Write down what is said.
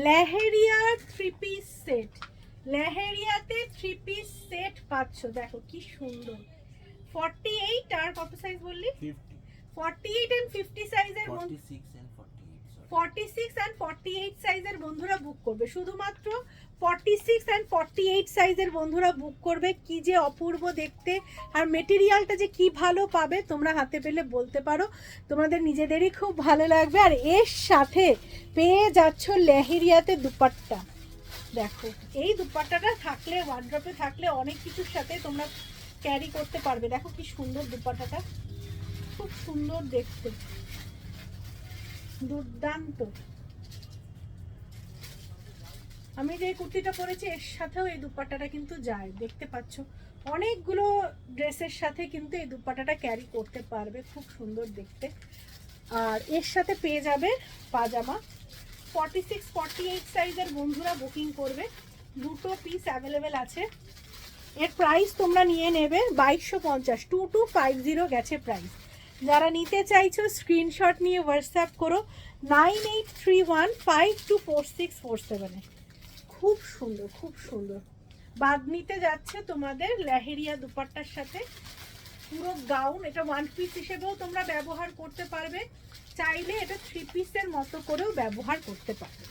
Leheriya 3 piece set, লেহেরিয়াতে 3 piece set পাচ্ছ। দেখো কি সুন্দর। 48 আর কত সাইজ বললি? 48 এন্ড 50 সাইজের, 46 এন্ড 48 সাইজের বন্ধুরা বুক করবে। শুধুমাত্র 46 এন্ড 48 সাইজের বন্ধুরা বুক করবে। কি যে অপূর্ব দেখতে, আর মেটেরিয়ালটা যে কি ভালো পাবে তোমরা হাতে পেলে বলতে পারো, তোমাদের নিজেদেরই খুব ভালো লাগবে। আর এর সাথে পেয়ে যাচ্ছ লেহেরিয়াতে দুপাট্টা। দেখো এই দুপাট্টাটা থাকলে, ওয়ার্ড্রপে থাকলে অনেক কিছুর সাথে তোমরা ক্যারি করতে পারবে। দেখো কি সুন্দর দুপাট্টাটা, খুব সুন্দর দেখতে, দুর্দান্ত। আমি যে কুর্তিটা পরেছি এর সাথেও এই দুপাট্টাটা কিন্তু যায়, দেখতে পাচ্ছ। অনেকগুলো ড্রেসের সাথে কিন্তু এই দুপাট্টাটা ক্যারি করতে পারবে, খুব সুন্দর দেখতে। আর এর সাথে পেয়ে যাবে পাজামা। 46 48 সাইজের বন্ধুরা বুকিং করবে, দুটো পিস অ্যাভেলেবেল আছে। এর প্রাইস তোমরা নিয়ে নেবে 2250, 2250 গেছে প্রাইস। যারা নিতে চাইছো স্ক্রিনশট নিয়ে হোয়াটসঅ্যাপ করো 9831524647-এ। খুব সুন্দর, খুব সুন্দর। বাদ নিতে যাচ্ছে তোমাদের লেহেরিয়া দুপাট্টার সাথে পুরো গাউন। এটা 1 পিস হিসেবেও তোমরা ব্যবহার করতে পারবে, চাইলে এটা 3 পিসের মতো করেও ব্যবহার করতে পারবে।